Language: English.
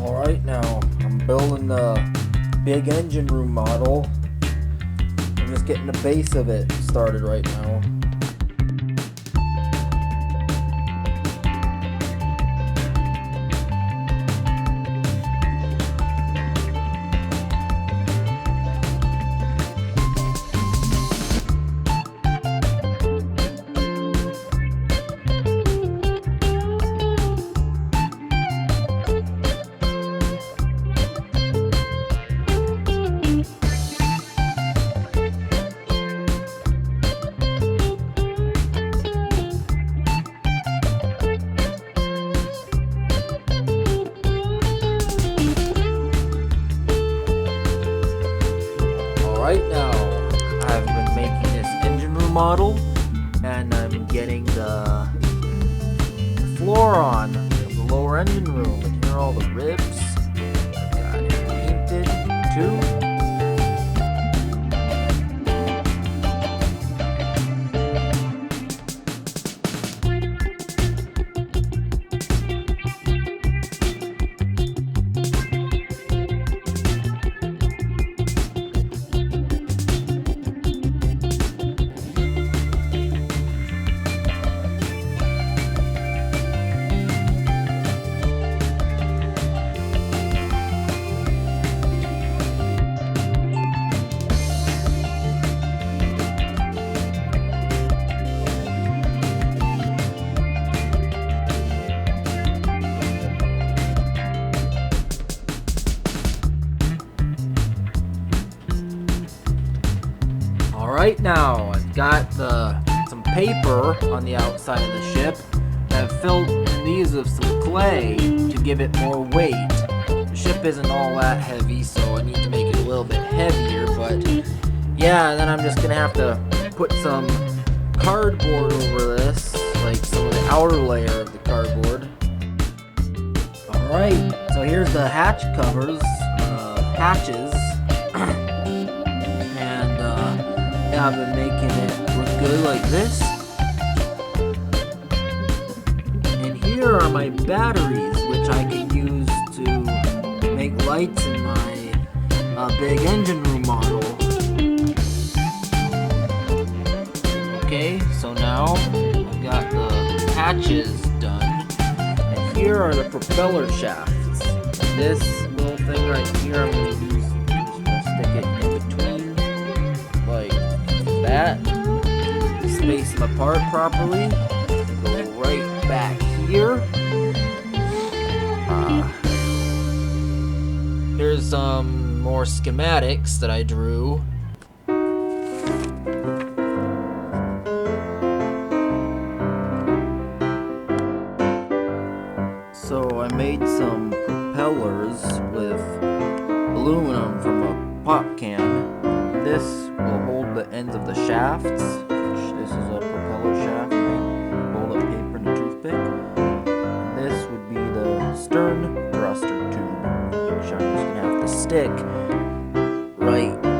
Alright, now I'm building the big engine room model. I'm just getting the base of it started right now. Right now, I've been making this engine room model, and I'm getting the floor on of the lower engine room, and here are all the ribs. I've got it painted too. Right now, I've got some paper on the outside of the ship, and I've filled in these with some clay to give it more weight. The ship isn't all that heavy, so I need to make it a little bit heavier, but yeah, and then I'm just gonna have to put some cardboard over this, like some of the outer layer of the cardboard. Alright, so here's the hatch covers, hatches. I've been making it look good like this. And here are my batteries, which I can use to make lights in my big engine room model. Okay, so now I've got the hatches done. And here are the propeller shafts. This little thing right here I'm going to use to stick it in between, like that, space them apart properly, go right back here. Here's some more schematics that I drew. So I made some propellers with aluminum from a pop can. This will hold the ends of the shafts, which this is a propeller shaft made, rolled up paper and a toothpick. This would be the stern thruster tube, which I'm just going to have to stick right